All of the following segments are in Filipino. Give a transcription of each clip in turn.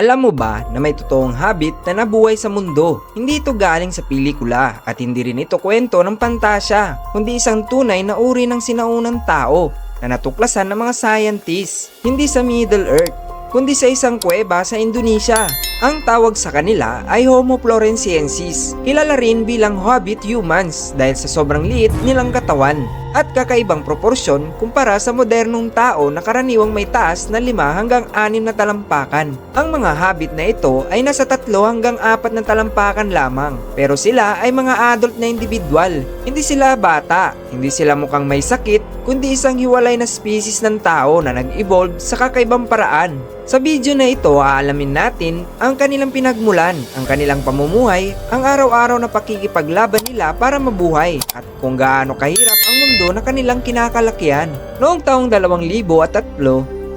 Alam mo ba na may totoong habit na nabuhay sa mundo? Hindi ito galing sa pelikula at hindi rin ito kwento ng pantasya, kundi isang tunay na uri ng sinaunang tao na natuklasan ng mga scientists, hindi sa Middle Earth, kundi sa isang kuweba sa Indonesia. Ang tawag sa kanila ay Homo floresiensis, kilala rin bilang hobbit humans dahil sa sobrang liit nilang katawan at kakaibang proporsyon kumpara sa modernong tao na karaniwang may taas na 5 hanggang 6 na talampakan. Ang mga hobbit na ito ay nasa 3 hanggang 4 na talampakan lamang, pero sila ay mga adult na individual. Hindi sila bata, hindi sila mukhang may sakit, kundi isang hiwalay na species ng tao na nag-evolve sa kakaibang paraan. Sa video na ito, aalamin natin ang kanilang pinagmulan, ang kanilang pamumuhay, ang araw-araw na pakikipaglaban nila para mabuhay, at kung gaano kahirap ang mundo na kanilang kinakalakihan. Noong taong 2003,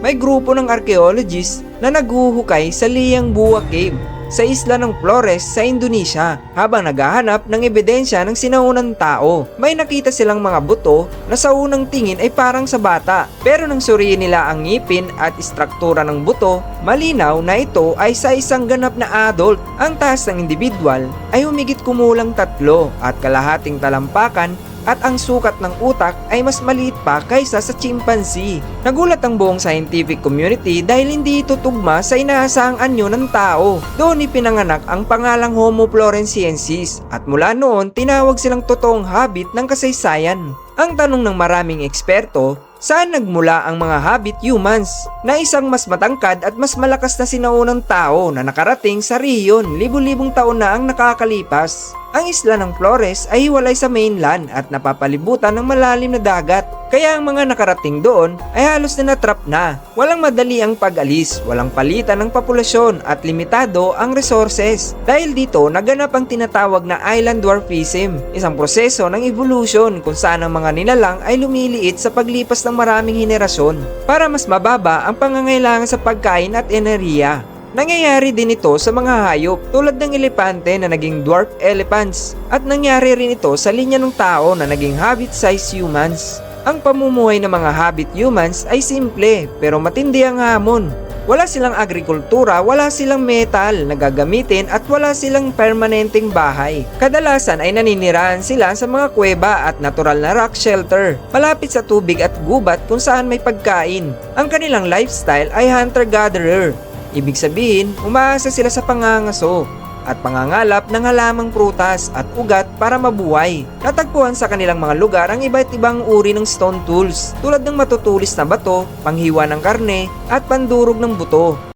may grupo ng archaeologists na naghuhukay sa Liang Bua Cave sa isla ng Flores sa Indonesia. Habang naghahanap ng ebidensya ng sinaunang tao, may nakita silang mga buto na sa unang tingin ay parang sa bata. Pero nang suriin nila ang ngipin at istruktura ng buto, malinaw na ito ay sa isang ganap na adult. Ang taas ng individual ay humigit kumulang 3 at kalahating talampakan, at ang sukat ng utak ay mas maliit pa kaysa sa chimpanzee. Nagulat ang buong scientific community dahil hindi ito tugma sa inaasahang anyo ng tao. Doon ipinanganak ang pangalang Homo floresiensis at mula noon tinawag silang totoong habit ng kasaysayan. Ang tanong ng maraming eksperto, saan nagmula ang mga habit humans na isang mas matangkad at mas malakas na sinaunang tao na nakarating sa rehiyon libu-libong taon na ang nakakalipas? Ang isla ng Flores ay hiwalay sa mainland at napapalibutan ng malalim na dagat, kaya ang mga nakarating doon ay halos na natrap na. Walang madali ang pag-alis, walang palitan ng populasyon at limitado ang resources. Dahil dito naganap ang tinatawag na island dwarfism, isang proseso ng evolution kung saan ang mga nilalang ay lumiliit sa paglipas ng maraming henerasyon para mas mababa ang pangangailangan sa pagkain at enerhiya. Nangyayari din ito sa mga hayop tulad ng elepante na naging dwarf elephants, at nangyari rin ito sa linya ng tao na naging habit-sized humans. Ang pamumuhay ng mga habit humans ay simple pero matindi ang hamon. Wala silang agrikultura, wala silang metal na gagamitin at wala silang permanenteng bahay. Kadalasan ay naninirahan sila sa mga kuweba at natural na rock shelter, malapit sa tubig at gubat kung saan may pagkain. Ang kanilang lifestyle ay hunter-gatherer. Ibig sabihin, umaasa sila sa pangangaso at pangangalap ng halamang prutas at ugat para mabuhay. Natagpuan sa kanilang mga lugar ang iba't ibang uri ng stone tools tulad ng matutulis na bato, panghiwa ng karne at pandurog ng buto.